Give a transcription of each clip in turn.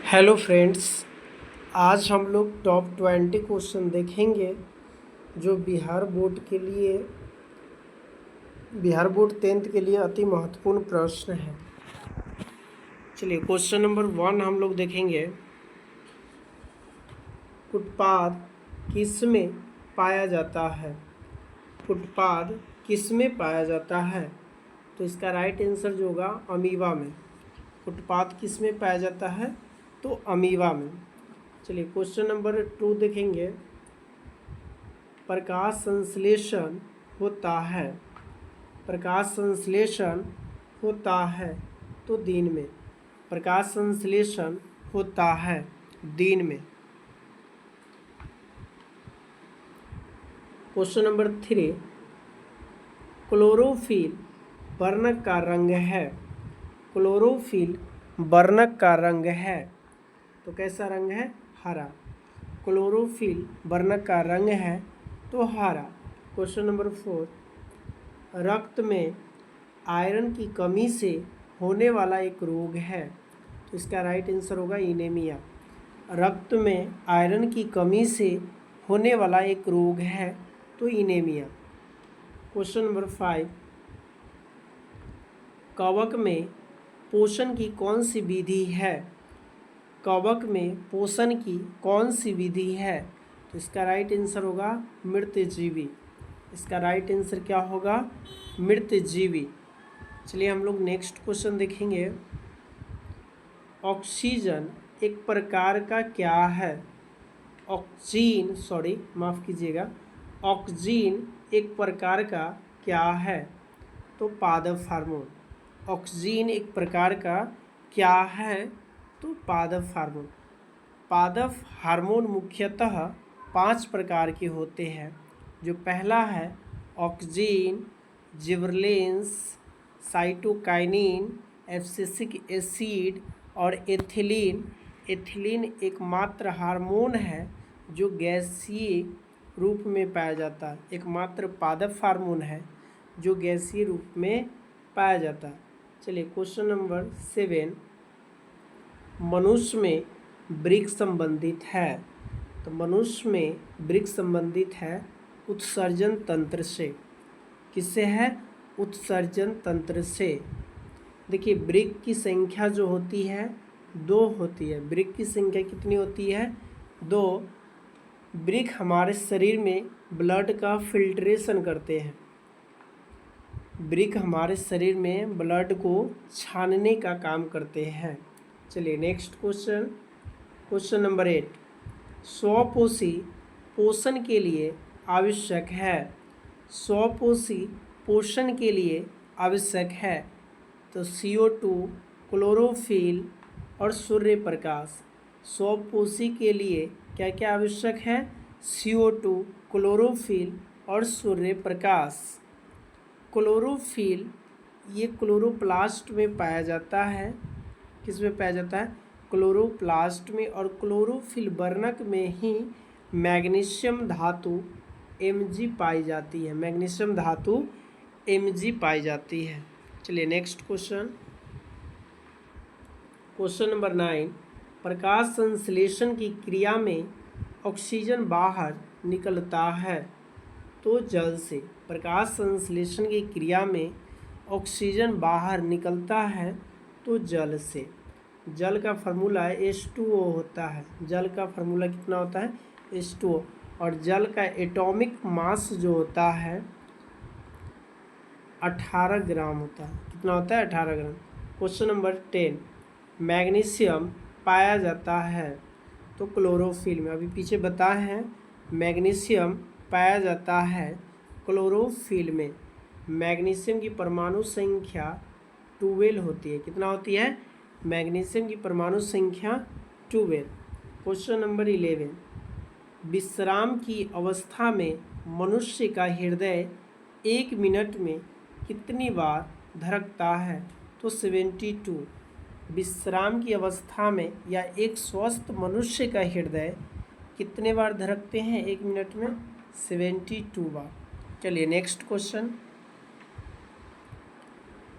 Hello friends, आज हम लोग टॉप 20 क्वेश्चन देखेंगे जो बिहार बोर्ड 10th के लिए अति महत्वपूर्ण प्रश्न है। चलिए क्वेश्चन नंबर 1 हम लोग देखेंगे। फुटपाथ किस में पाया जाता है? फुटपाथ किस में पाया जाता है? तो इसका राइट आंसर जो होगा अमीबा में। फुटपाथ किस में पाया जाता है? तो अमीबा में। चलिए क्वेश्चन नंबर 2 देखेंगे। प्रकाश संश्लेषण होता है। प्रकाश संश्लेषण होता है तो दिन में। प्रकाश संश्लेषण होता है दिन में। क्वेश्चन नंबर 3, क्लोरोफिल वर्णक का रंग है। क्लोरोफिल वर्णक का रंग है तो कैसा रंग है? हरा। क्लोरोफिल वर्णक का रंग है तो हरा। क्वेश्चन नंबर 4, रक्त में आयरन की कमी से होने वाला एक रोग है तो इसका राइट आंसर होगा इनेमिया। रक्त में आयरन की कमी से होने वाला एक रोग है तो इनेमिया। क्वेश्चन नंबर 5, कवक में पोषण की कौन सी विधि है? कवक में पोषण की कौन सी विधि है? तो इसका राइट आंसर होगा मृतजीवी। इसका राइट आंसर क्या होगा? मृतजीवी। चलिए हम लोग नेक्स्ट क्वेश्चन देखेंगे। ऑक्सीजन एक प्रकार का क्या है? माफ़ कीजिएगा, ऑक्सीजन एक प्रकार का क्या है? तो पादप हार्मोन। ऑक्सीजन एक प्रकार का क्या है? तो पादप हार्मोन। पादप हार्मोन मुख्यतः 5 प्रकार के होते हैं। जो पहला है oxygen, gibberellins, cytokinin, abscisic acid और एथिलीन। एथिलीन एकमात्र हार्मोन है जो गैसीय रूप में पाया जाता है। एकमात्र पादप हार्मोन है जो गैसीय रूप में पाया जाता है। चलिए क्वेश्चन नंबर 7, मनुष्य में वृक्क संबंधित है। तो मनुष्य में वृक्क संबंधित है उत्सर्जन तंत्र से। किससे है? उत्सर्जन तंत्र से। देखिए वृक्क की संख्या जो होती है 2 होती है। वृक्क की संख्या कितनी होती है? 2। वृक्क हमारे शरीर में ब्लड का फिल्ट्रेशन करते हैं। वृक्क हमारे शरीर में ब्लड को छानने का काम करते हैं। चलिए नेक्स्ट क्वेश्चन, क्वेश्चन नंबर 8, स्वपोषी पोषण के लिए आवश्यक है। स्वपोषी पोषण के लिए आवश्यक है तो CO2, क्लोरोफिल और सूर्य प्रकाश। स्वपोषी के लिए क्या क्या आवश्यक है? CO2, क्लोरोफिल और सूर्य प्रकाश। क्लोरोफिल ये क्लोरोप्लास्ट में पाया जाता है। किस में पाया जाता है? क्लोरोप्लास्ट में। और क्लोरोफिल वर्णक में ही मैग्नीशियम धातु Mg पाई जाती है। मैग्नीशियम धातु Mg पाई जाती है। चलिए नेक्स्ट क्वेश्चन, क्वेश्चन नंबर 9, प्रकाश संश्लेषण की क्रिया में ऑक्सीजन बाहर निकलता है तो जल से। प्रकाश संश्लेषण की क्रिया में ऑक्सीजन बाहर निकलता है तो जल से। जल का फार्मूला H2O होता है। जल का फार्मूला कितना होता है? H2O। और जल का एटॉमिक मास जो होता है 18 ग्राम होता है। कितना होता है? 18 ग्राम। क्वेश्चन नंबर 10, मैग्नीशियम पाया जाता है तो क्लोरोफिल में। अभी पीछे बताए हैं मैग्नीशियम पाया जाता है क्लोरोफिल में। मैग्नीशियम की परमाणु संख्या 12 होती है। कितना होती है? मैग्नीशियम की परमाणु संख्या 12। क्वेश्चन नंबर 11, विश्राम की अवस्था में मनुष्य का हृदय 1 मिनट में कितनी बार धड़कता है? तो 72। विश्राम की अवस्था में या एक स्वस्थ मनुष्य का हृदय कितने बार धड़कते हैं 1 मिनट में? 72 बार। चलिए नेक्स्ट क्वेश्चन,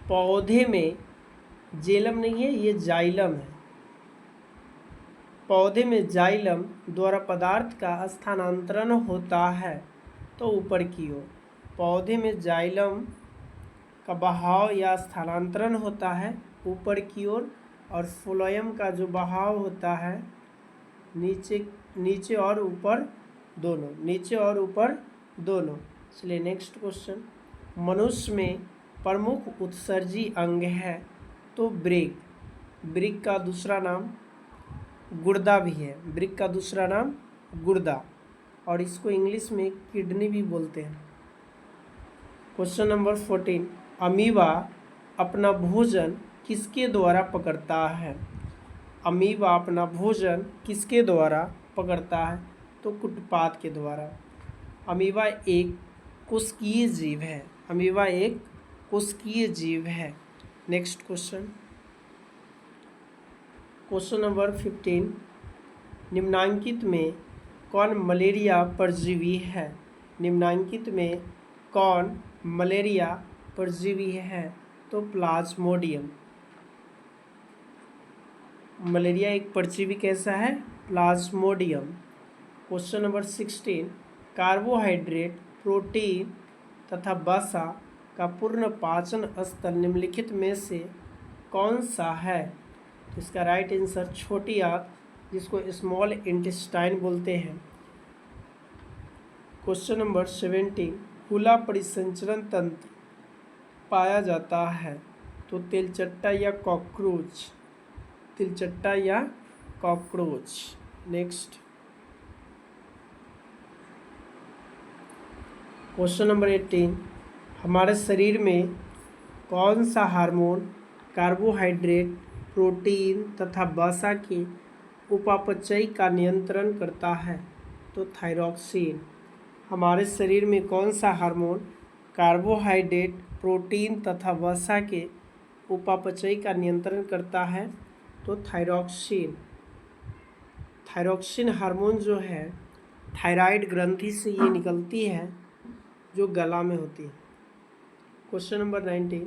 पौधे में जेलम नहीं है, ये जाइलम है। पौधे में जाइलम द्वारा पदार्थ का स्थानांतरण होता है तो ऊपर की ओर। पौधे में जाइलम का बहाव या स्थानांतरण होता है ऊपर की ओर, और फ्लोएम का जो बहाव होता है नीचे और ऊपर दोनों, नीचे और ऊपर दोनों। चलिए नेक्स्ट क्वेश्चन। मनुष्य में प्रमुख उत्सर्जी अंग है तो ब्रेक। ब्रिक का दूसरा नाम गुर्दा भी है, ब्रिक का दूसरा नाम गुर्दा, और इसको इंग्लिश में किडनी भी बोलते हैं। Question number 14। अमीबा अपना भोजन किसके द्वारा पकड़ता है। अमीबा अपना भोजन किसके द्वारा पकड़ता है तो कुटपाद के द्वारा। अमीबा एक कोशिकीय जीव है, अमीबा एक कोशिकीय जीव है। Next question, question number 15। निम्नांकित में कौन मलेरिया परजीवी है। निम्नांकित में कौन मलेरिया परजीवी है तो प्लाज्मोडियम। मलेरिया एक परजीवी कैसा है, Plasmodium. Question number 16। Carbohydrate, protein तथा वसा का पूर्ण पाचन स्थल निम्नलिखित में से कौन सा है तो इसका राइट आंसर छोटी आंत, जिसको स्मॉल इंटेस्टाइन बोलते हैं। Question number 17। खुला परिसंचरण तंत्र पाया जाता है तो तिलचट्टा या कॉकरोच, तिलचट्टा या कॉकरोच। Next question number 18। हमारे शरीर में कौन सा हार्मोन कार्बोहाइड्रेट, प्रोटीन तथा वसा के उपापचय का नियंत्रण करता है तो थायरॉक्सिन। हमारे शरीर में कौन सा हार्मोन कार्बोहाइड्रेट, प्रोटीन तथा वसा के उपापचय का नियंत्रण करता है तो थायरॉक्सिन। थायरॉक्सिन हार्मोन जो है थायराइड ग्रंथि से ये निकलती है जो गला में होती है। Question number 19।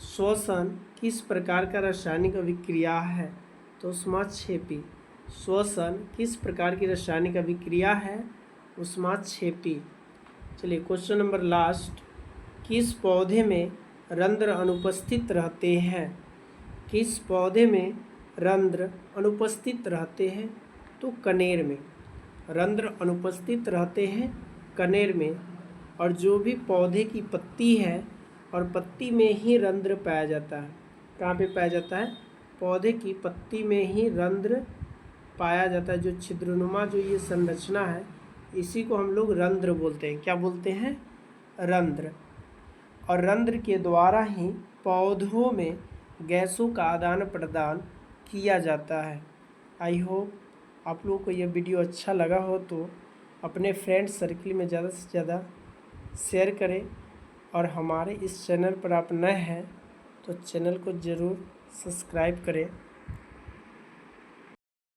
श्वसन किस प्रकार का रासायनिक अभिक्रिया है तो ऊष्माक्षेपी। श्वसन किस प्रकार की रासायनिक अभिक्रिया है, ऊष्माक्षेपी। चलिए क्वेश्चन नंबर लास्ट। किस पौधे में रंध्र अनुपस्थित रहते हैं। किस पौधे में रंध्र अनुपस्थित रहते हैं तो कनेर में। रंध्र अनुपस्थित रहते हैं कनेर में। और जो भी पौधे की पत्ती है और पत्ती में ही रंध्र पाया जाता है, कहाँ पे पाया जाता है, पौधे की पत्ती में ही रंध्र पाया जाता है। जो छिद्रनुमा जो ये संरचना है इसी को हम लोग रंध्र बोलते हैं। क्या बोलते हैं, रंध्र। और रंध्र के द्वारा ही पौधों में गैसों का आदान प्रदान किया जाता है। आई होप आप लोगों को यह वीडियो अच्छा लगा हो तो अपने फ्रेंड सर्किल में ज़्यादा से ज़्यादा शेयर करें, और हमारे इस चैनल पर आप नए हैं तो चैनल को ज़रूर सब्सक्राइब करें।